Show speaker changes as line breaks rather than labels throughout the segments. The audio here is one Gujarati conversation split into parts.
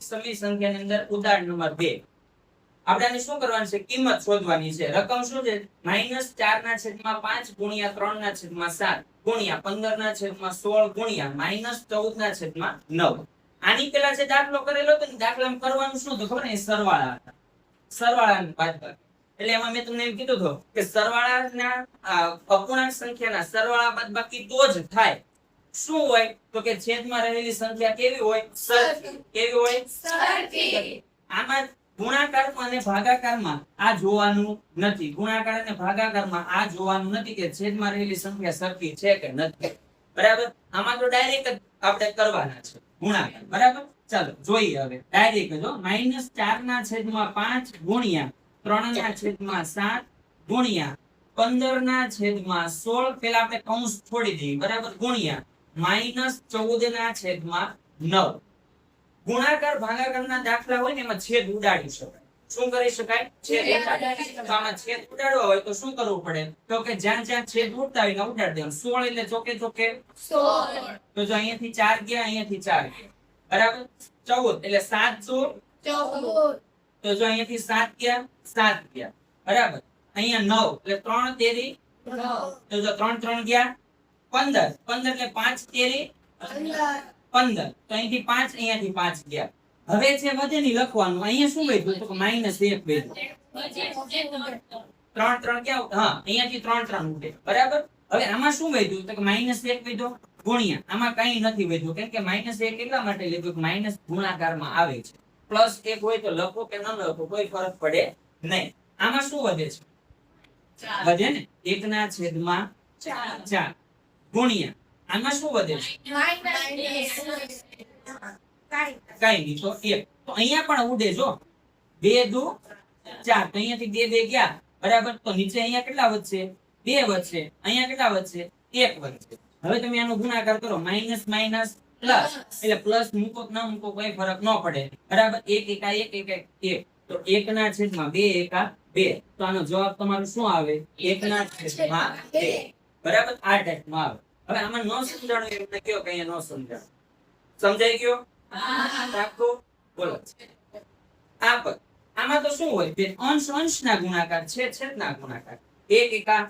સમય સંખ્યાની અંદર ઉદાહરણ નંબર 2 આપણે આને શું કરવાનું છે કિંમત શોધવાની છે રકમ શું છે -4/5 ગુણ્યા 3/7 ગુણ્યા 15/16 ગુણ્યા -14/9 આની પેલા જે દાખલો કરેલો હતો ને દાખલામાં કરવાનું શું હતું ખબર ને સરવાળા હતા સરવાળાની બાદબાકી એટલે એમાં મેં તમને એમ કીધું હતું કે સરવાળાના અપૂર્ણાંક સંખ્યાના સરવાળા બાદબાકી તો જ થાય શું હોય તો કે છેદમાં રહેલી સંખ્યા કેવી હોય સરખી કેવી હોય સરખી આમાં ગુણાકારમાં અને ભાગાકારમાં આ જોવાનું નથી ગુણાકાર અને ભાગાકારમાં આ જોવાનું નથી કે છેદમાં રહેલી સંખ્યા સરખી છે કે નથી બરાબર આમાં તો ડાયરેક્ટ આપણે કરવાના છે ગુણાકાર બરાબર ચાલો જોઈએ હવે ડાયરેક્ટ જો -4/5 ગુણ્યા 3/7 ગુણ્યા 15/16 પેલા આપણે કૌંસ છોડી દઈએ બરાબર ગુણ્યા -14/9 ગુણાકાર ભાગાકારના દાખલા હોય ને એમાં છેદ ઉડાડી શકાય શું કરી શકાય છેદ આમાં છેદ ઉડાડવો હોય તો શું કરવું પડે તો કે જ્યાં જ્યાં છેદ ઉડતા હોય ને ઉડાડી દેવાનું 16 એટલે ચોકે ચોકે 16 તો જો અહીંયાથી 4 ગયા અહીંયાથી 4 ગયા બરાબર 14 એટલે 7 14 તો જો અહીંયાથી 7 ગયા 7 ગયા બરાબર અહીંયા 9 એટલે 3 તેરી 9 તો જો 3 3 ગયા 15 15 એટલે 5 તેરી 15 તો અહીંથી 5 અહીંયાથી 5 ગયા હવે છે વધેની લખવાનું અહીંયા શું વધ્યું તો -1 વધ્યું 3 3 ક્યાં હા અહીંયાથી 3 3 ઉડે બરાબર હવે આમાં શું વધ્યું તો કે -1 વધ્યો ગુણ્યા આમાં કંઈ નથી વધ્યું કેમ કે -1 એટલા માટે લીધું કે માઈનસ ગુણાકારમાં આવે છે +1 હોય તો લખો કે ન લખો કોઈ ફરક પડે નહીં આમાં શું વધે છે વધે ને 1/4 ગુણ્યા આમાં શું વધે છે કઈ નહીં તો 1 તો અહીંયા પણ ઉડે જો 2 દુ 4 તો અહીંયાથી 2 2 ગયા બરાબર તો નીચે અહીંયા કેટલા વધશે 2 વધશે અહીંયા કેટલા વધશે 1 વધશે હવે તમે આનો ગુણાકાર કરો માઈનસ માઈનસ પ્લસ એટલે પ્લસ મૂકો કે ના મૂકો કોઈ ફરક ન પડે બરાબર 1 એકા 1 એકા 1 તો 1/2 એકા 2 તો આનો જવાબ તમારો શું આવે 1/2 બરાબર આ ટાઈપમાં આવે હવે આમાં નો સમજાણું એમને કયો કે અહીંયા નો સમજાણું સમજાઈ ગયો હા રાખો બોલો આ પર આમાં તો શું હોય બે અંશ અંશના ગુણાકાર છે છેદના ગુણાકાર 1 એકા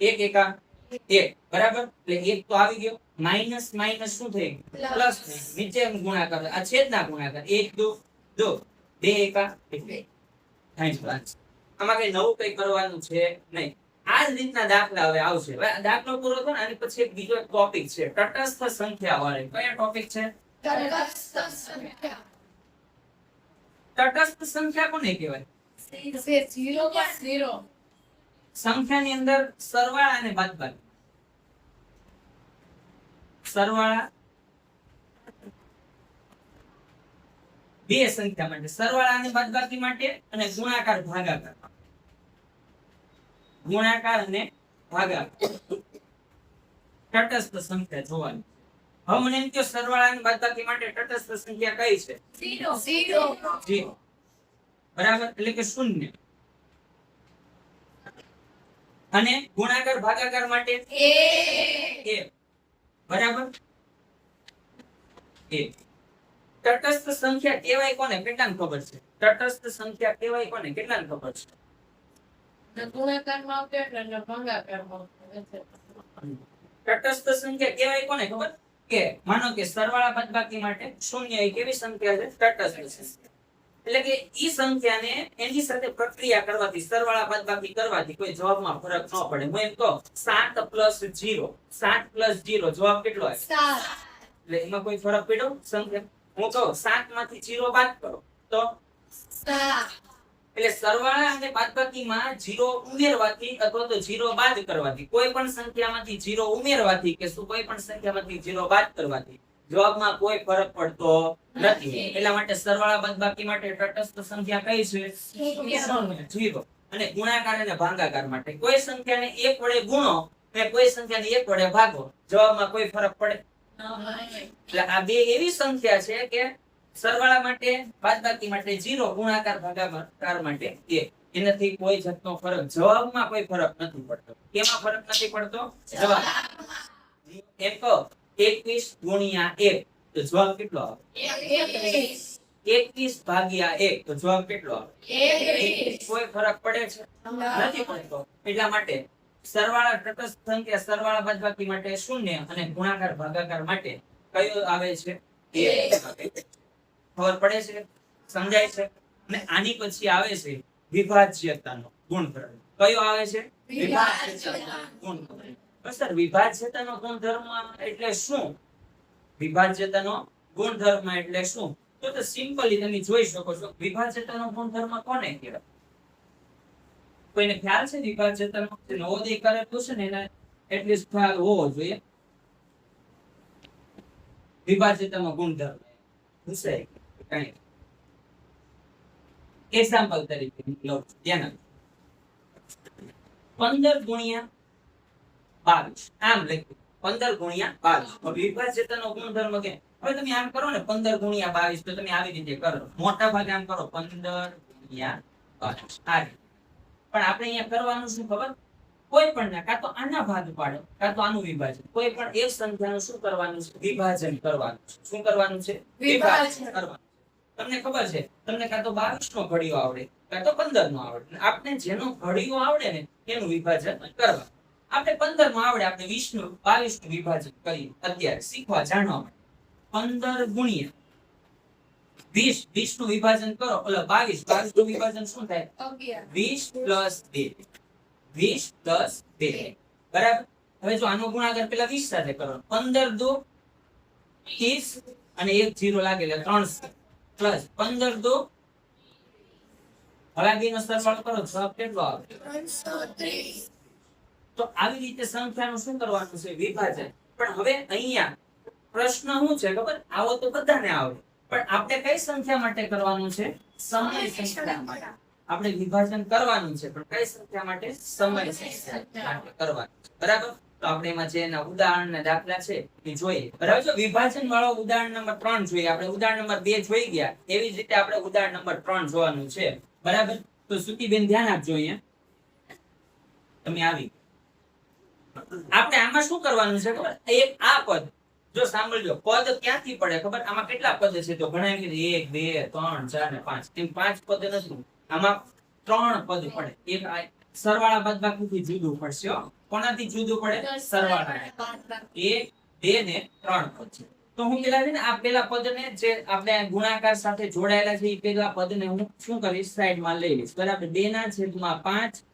1 એકા 1 બરાબર એટલે 1 તો આવી ગયો માઈનસ માઈનસ શું થઈ ગયું પ્લસ નીચે ગુણાકાર આ છેદના ગુણાકાર 1 2 2 એકા 2 આમાં કઈ નવું કઈ કરવાનું છે નહીં આ જ રીતના દાખલા હવે આવશે હવે આ દાખલો પૂરો થયો ને આની પછી એક બીજો ટોપિક છે તટસ્થ સંખ્યા વાળી કયો ટોપિક છે તટસ્થ સંખ્યા કોને કહેવાય સંખ્યાની અંદર સરવાળા અને બાદબાકી સરવાળા બે સંખ્યા માટે સરવાળા અને બાદબાકી માટે અને ગુણાકાર ભાગાકાર ગુણાકાર અને ભાગાકાર તટસ્થ સંખ્યા જોવાની હવે મને એમ કહો સરવાળા અને બાદબાકી માટે તટસ્થ સંખ્યા કઈ છે 0 બરાબર એટલે કે 0 અને ગુણાકાર ભાગાકાર માટે 1 બરાબર 1 તટસ્થ સંખ્યા કહેવાય કોને કેટલાને ખબર છે તટસ્થ સંખ્યા કહેવાય કોને કેટલાને ખબર છે
ગુણાકારમાં આવતો એટલે ભાગાકારમાં
તટસ્થ સંખ્યા કહેવાય કોને ખબર કે માનો કે સરવાળા બાદબાકી માટે 0 એ કેવી સંખ્યા છે તટસ્થ સંખ્યા એટલે કે ઈ સંખ્યાને એની સાથે પ્રક્રિયા કરવાથી સરવાળા બાદબાકી કરવાથી કોઈ જવાબમાં ફરક ન પડે હું એમ કહું 7 + 0 7 + 0 જવાબ કેટલો આવે 7 એટલે એમાં કોઈ ફરક પડ્યો સંખ્યા હું કહું 7 માંથી 0 બાદ કરો તો 7 એટલે સરવાળા અને બાદબાકીમાં 0 ઉમેરવાથી અથવા તો 0 બાદ કરવાથી કોઈ પણ સંખ્યામાંથી 0 ઉમેરવાથી કે કોઈ પણ સંખ્યામાંથી 0 બાદ કરવાથી જવાબમાં કોઈ ફરક પડતો નથી એટલા માટે સરવાળા બાદબાકી માટે તટસ્થ સંખ્યા કઈ છે 0 અને ગુણાકાર અને ભાગાકાર માટે કોઈ સંખ્યાને 1 વડે ગુણો અને કોઈ સંખ્યાને 1 વડે ભાગો જવાબમાં કોઈ ફરક પડે એટલે આ બે એવી સંખ્યા છે કે સરવાળા માટે બાદબાકી માટે 0 ગુણાકાર ભાગાકાર માટે 1 એનાથી કોઈ જાતનો ફરક જવાબમાં કોઈ ફરક નથી પડતો કેમાં ફરક નથી પડતો જવાબ એમ કહો 21 × 1 તો જવાબ કેટલો આવે 21 21 ભાગ્યા 1 તો જવાબ કેટલો આવે?
21.
કોઈ ફરક પડે છે? નથી પડતો. એટલા માટે સરવાળા તટસ્થ સંખ્યા સરવાળા બાદબાકી માટે શૂન્ય અને ગુણાકાર ભાગાકાર માટે કયો આવે છે? 1. ખબર પડે છે? સમજાય છે? અને આની પછી આવે છે વિભાજ્યતાનો ગુણધર્મ. કયો આવે છે?
વિભાજ્યતા.
ગુણધર્મ. તો સર વિભાજ્યતાનો ગુણધર્મ એટલે શું? વિભાજ્યતાનો ગુણધર્મ એટલે શું? તો સિમ્પલી તમે જોઈ શકો છો વિભાજ્યતાનો ગુણધર્મ કોને કહેવાય? કોઈને ખ્યાલ છે વિભાજ્યતાનો? જે નવોદય કરેલું છે ને એને એટલીસ્ટ ખ્યાલ હોવો જોઈએ. વિભાજ્યતાનો ગુણધર્મ પૂછાય કઈ એક્ઝામ્પલ તરીકે લો, ધ્યાન આપો. 15 ગુણ્યા 22 આમ લખ્યું 15 ગુણ્યા 22. હવે વિભાજ્યતાનો ગુણધર્મ કે હવે તમે આમ કરો ને 15 ગુણ્યા 22 તો તમે આવી રીતે કરો. મોટા ભાગે આમ કરો 15 ગુણ્યા 22 આ રીતે. પણ આપણે અહીંયા કરવાનું શું ખબર? કોઈ પણ ના કાં તો આના ભાગ પાડો કાં તો આનું વિભાજન. કોઈ પણ એક સંખ્યાનું શું કરવાનું છે? વિભાજન કરવાનું છે. શું કરવાનું છે?
વિભાજન
કરવાનું. તમને ખબર છે તમને કાં તો 22 નો ઘડિયો આવડે કાં તો 15 નો આવડે. આપણે જેનો ઘડિયો આવડે ને એનું વિભાજન કરવા. આપણે 15 નો આવડે આપણે 20 નું 22 નું વિભાજન કરીએ અત્યારે શીખવા જાણવા માટે. 15 ગુણ્યા 20 20 નું વિભાજન કરો એટલે 22 નું વિભાજન શું થાય? 20 પ્લસ 2 20 પ્લસ 2 બરાબર. હવે જો આનો ગુણાકાર પેલા 20 સાથે કરો 15 દો 30 અને એક 0 લાગે એટલે 300 પ્લસ 15 દો હળાગીનો સરવાળો કરો જવાબ કેટલો આવે?
330.
તો આવી રીતે સંખ્યાનું શું કરવાનું છે? વિભાજન. પણ હવે અહીંયા પ્રશ્ન શું છે ખબર? આવો તો બધાને આવડે પણ આપણે કઈ સંખ્યા માટે કરવાનું છે? સમય સંખ્યા માટે. આપણે વિભાજન કરવાનું છે પણ કઈ સંખ્યા માટે? સમય સંખ્યા માટે કરવાનું છે. બરાબર. તો આપણે એમાં જે એના ઉદાહરણ ને દાખલા છે એ જોઈએ. બરાબર. જો વિભાજન વાળો ઉદાહરણ નંબર 3 જોઈએ. આપણે ઉદાહરણ નંબર 2 જોઈ ગયા એવી જ રીતે આપણે ઉદાહરણ નંબર 3 જોવાનું છે. બરાબર. તો સુકીબેન ધ્યાન આપજો અહીંયા. તમે આવી આપણે આમાં શું કરવાનું છે ખબર? એક આ પદ જો સાંભળજો પદ ક્યાંથી પડે ખબર? આમાં કેટલા પદ છે? તો ઘણા એમ કીધું 1 2 3 4 ને 5 એમ 5 પદ નથી. આમાં 3 પદ પડે. એક આ સરવાળા બાદબાકીથી જુદું પડશે હો. કોનાથી જુદું પડે? સરવાળા. 1 2 ને 3 પદ છે. તો હું પેલા છે ને આ પેલા પદને જે આપણે ગુણાકાર સાથે જોડાયેલા છે એ પેલા પદને હું શું કરીશ? સાઈડમાં લઈ લઈશ. બરાબર. 2 ના છેદમાં 5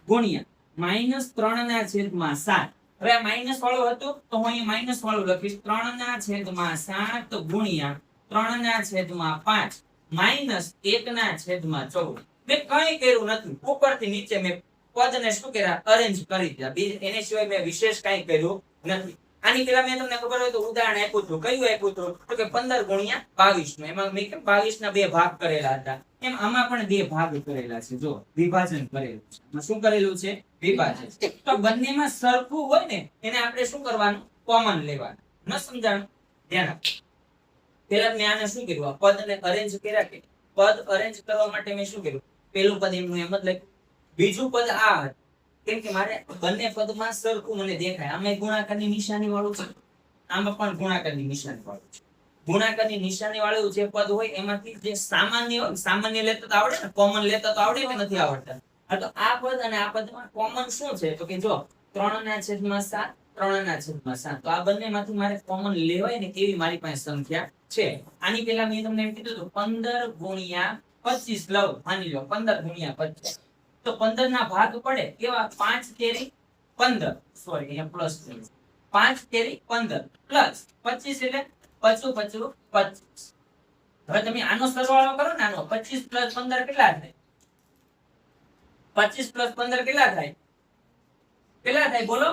ગુણ્યા -3 ના છેદમાં 7. હવે આ માઈનસ વાળું હતું તો હું અહીં માઈનસ વાળું લખીશ. 3 ના છેદમાં 7 ગુણ્યા 3 ના છેદમાં 5 માઈનસ 1 ના છેદમાં 14. મેં કઈ કર્યું નથી. ઉપરથી નીચે મેં પદને શું કર્યા? અરેન્જ કરી દીધા. એને સિવાય મેં વિશેષ કઈ કર્યું નથી. આની પેલા મેં તમને ખબર હોય તો ઉદાહરણ આપ્યું હતું. કયું આપ્યું હતું? તો કે 15 ગુણ્યા 22 નું. એમાં મેં કેમ 22 ના 2 ભાગ કરેલા હતા એમ આમાં પણ 2 ભાગ કરેલા છે. જો વિભાજન કરેલું છે. આમાં શું કરેલું છે? વિભાજન. તો બંનેમાં સરખું હોય ને એને આપણે શું કરવાનું? કોમન લેવાનું. ન સમજાણું? ધ્યાન આપો. પેલા મેં આને શું કર્યું? પદને અરેન્જ કર્યા કે પદ અરેન્જ કરવા માટે મેં શું કર્યું? પેલું પદ એમનું એમ જ લખ્યું. બીજું પદ આ હતું કેમ કે મારે બંને પદમાં સરખું મને દેખાય. આમાં ગુણાકારની નિશાની વાળું છે આમાં પણ ગુણાકારની નિશાની વાળું છે. ગુણાકારની નિશાની વાળું જે પદ હોય એમાંથી જે સામાન્ય લેતા તો આવડે ને? કોમન લેતા તો આવડે કે નથી આવડતા? તો આ પદ અને આ પદમાં કોમન શું છે? તો કે જો 3 ના છેદમાં 7 3 ના છેદમાં 7. તો આ બંનેમાંથી મારે કોમન લેવાય ને એવી મારી પાસે સંખ્યા છે. આની પહેલા મેં તમને એમ કીધું હતું 15 ગુણ્યા 25 લવ. માની લો 15 ગુણ્યા 25 તો 15 ના ભાગ પડે કેવા? 5 તેરી 15. સોરી અહીંયા પ્લસ 5 તેરી 15 પ્લસ 25 એટલે 25 25. હવે તમે આનો સરવાળો કરો ને આનો 25 પ્લસ 15 કેટલા થાય? 25 પ્લસ 15 કેટલા થાય? કેટલા થાય બોલો?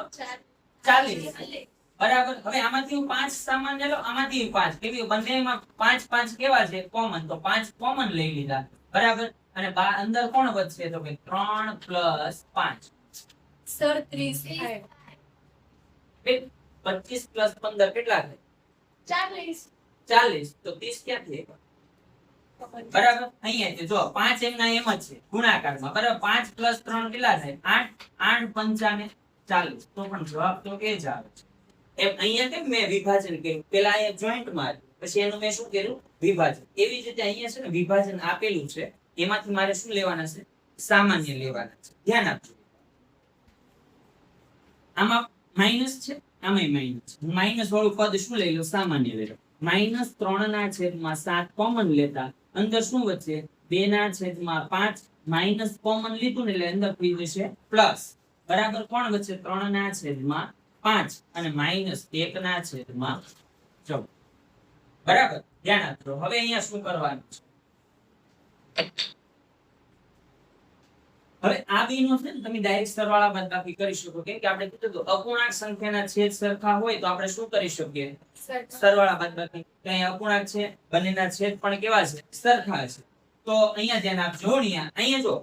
40. બરાબર. હવે આમાંથી હું 5 સામાન્ય લો આમાંથી 5 કેવી બંનેમાં 5 5 કેવા છે? કોમન. તો 5 કોમન લઈ લીધા. બરાબર. અને અંદર કોણ વધશે? તો કે 3 પ્લસ 5
સર 30 થાય.
25 પ્લસ 15 કેટલા થાય? 40. તો 30 ક્યાંથી? બરાબર. અહીંયા છે જો 5 એમના એમ જ છે ગુણાકારમાં. બરાબર. 5 પ્લસ 3 કેટલા થાય? 8 8 પંચાને 40. તો પણ જવાબ તો એ જ આવે છે. એમ અહીંયા કેમ મેં વિભાજન કર્યું? પેલા અહીંયા જોઈન્ટ માં પછી એનું મેં શું કર્યું વિભાજન. એવી જ રીતે અહીંયા છે ને વિભાજન આપેલું છે એમાંથી મારે શું લેવાના છે સામાન્ય લેવાના છે. ધ્યાન આપજો. આમાં માઇનસ છે આમાંય માઇનસ. હું માઇનસ વાળું પદ શું લઈ લઉં સામાન્ય લઈ લઉં. -3/7 કોમન લેતા અંદર શું વધશે 2/5 માઇનસ કોમન લીધું ને એટલે અંદર થઈ જશે પ્લસ બરાબર. કોણ વચ્ચે 3/5 અને -1/14 બરાબર. ધ્યાન આપજો. હવે અહીંયા શું કરવાનું છે હવે આ બી નો છે ને તમે ડાયરેક્ટ સરવાળા બાદબાકી કરી શકો કેમ કે આપણે કીધું હતું અપૂર્ણાંક સંખ્યાના છેદ સરખા હોય તો આપણે શું કરી શકીએ સરવાળા બાદબાકી. ત્યાં અપૂર્ણાંક છે બંનેના છેદ પણ કેવા છે સરખા છે. તો અહીંયા ધ્યાન આપજો. અહીંયા જો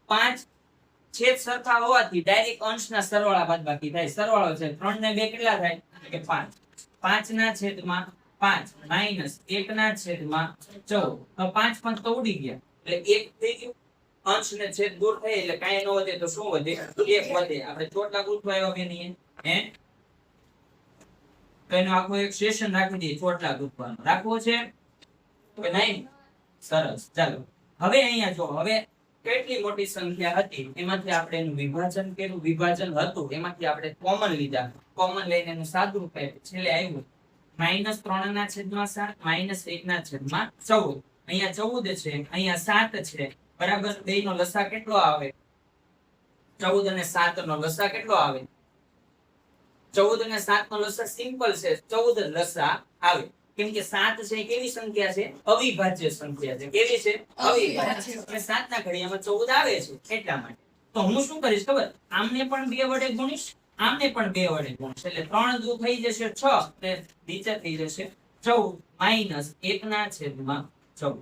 5 છેદ સરખા હોવાથી ડાયરેક્ટ અંશના સરવાળા બાદબાકી થાય. સરવાળો છે 3 ને 2 કેટલા થાય કે 5. 5/5 -1/14. તો 5 5 તો ઉડી ગયા એટલે 1 થઈ ગયું. અંશ ને છેદ દૂર થાય એટલે કાંઈ ન વધે તો શું વધે 1 વધે. આપણે ચોટલા ગોઠવા આવ્યા બેની હે તો એનો આખો એક સેશન રાખી દઈએ ચોટલા ગોઠવાનો રાખવો છે કે નહીં. સરસ. ચાલો હવે અહીંયા જો હવે કેટલી મોટી સંખ્યા હતી એમાંથી આપણે એનું વિભાજન કર્યું. વિભાજન હતું એમાંથી આપણે કોમન લીધા. કોમન લઈને એનું સાદુરૂપ આપ્યું. છેલ્લે આવ્યું -3/7 -1/14. અહીંયા 14 છે અહીંયા 7 છે બરાબર. બે નો લસા કેટલો આવે 14 અને 7 નો લસા કેટલો આવે 14 અને 7 નો લસા સિમ્પલ છે 14 લસા આવે કેમ કે 7 છે એ કેવી સંખ્યા છે અવિભાજ્ય સંખ્યા છે. કેવી છે અવિભાજ્ય. એટલે 7 ના ઘડિયામાં 14 આવે છે એટલા માટે. તો હું શું કરીશ ખબર આમને પણ 2 વડે ગુણીશ આમને પણ 2 વડે ગુણીશ એટલે 3 દુ થઈ જશે 6 એટલે નીચે થઈ જશે 14 -1/14.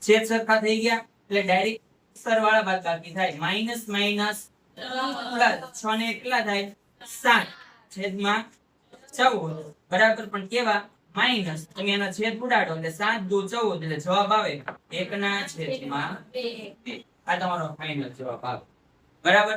છેદ સરખા થઈ ગયા એટલે ડાયરેક્ટ સરવાળા બાદબાકી થાય. માઇનસ માઇનસ પ્લસ 6 ને કેટલા થાય 7/14 બરાબર. પણ કેવા માઇનસ. તમે એના છેદ ઉડાડો એટલે 7 દુ 14 એટલે જવાબ આવે 1/2. આ તમારો ફાઇનલ જવાબ આવે બરાબર.